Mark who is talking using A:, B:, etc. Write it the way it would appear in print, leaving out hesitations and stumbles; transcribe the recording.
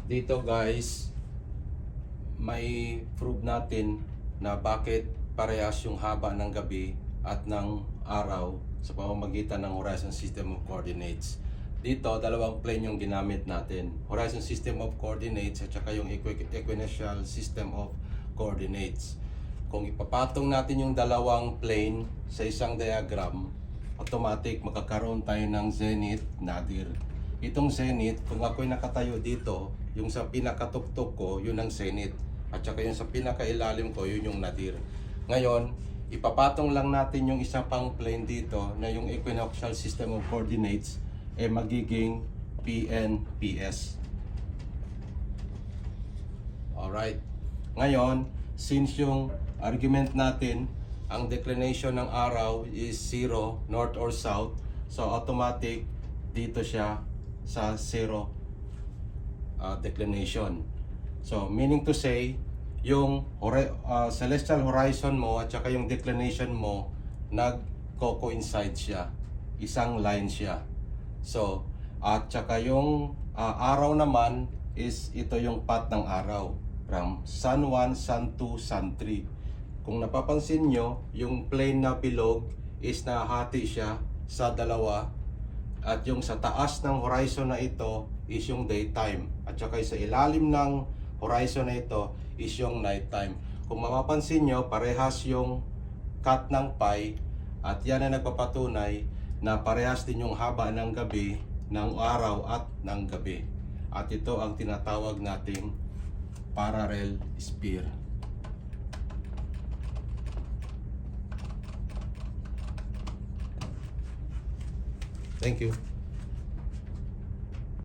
A: Dito guys, may prove natin na bakit parehas yung haba ng gabi at ng araw sa pamamagitan ng Horizon System of Coordinates. Dito, dalawang plane yung ginamit natin. Horizon System of Coordinates at saka yung Equinoctial System of Coordinates. Kung ipapatong natin yung dalawang plane sa isang diagram, automatic magkakaroon tayo ng zenith, nadir. Itong zenith, kung ako'y nakatayo dito, yung sa pinakatuktok ko, yun ang zenith. At saka yung sa pinakailalim ko, yun yung nadir. Ngayon, ipapatong lang natin yung isa pang plane dito na yung Equinoctial System of Coordinates magiging PNPS. Alright. Ngayon, since yung argument natin, ang declination ng araw is 0, north or south, so automatic dito siya sa 0 declination. So, meaning to say, yung celestial horizon mo at saka yung declination mo nagko-coincide siya. Isang line siya. So, at saka yung araw naman is ito yung path ng araw. From Sun 1, Sun 2, Sun 3. Kung napapansin nyo, yung plane na bilog is nahati siya sa dalawa. At yung sa taas ng horizon na ito is yung daytime. At saka sa ilalim ng horizon na ito is yung nighttime. Kung mapapansin nyo, parehas yung cut ng pi. At yan ang nagpapatunay na parehas din yung haba ng gabi, ng araw at ng gabi. At ito ang tinatawag nating parallel sphere. Thank you.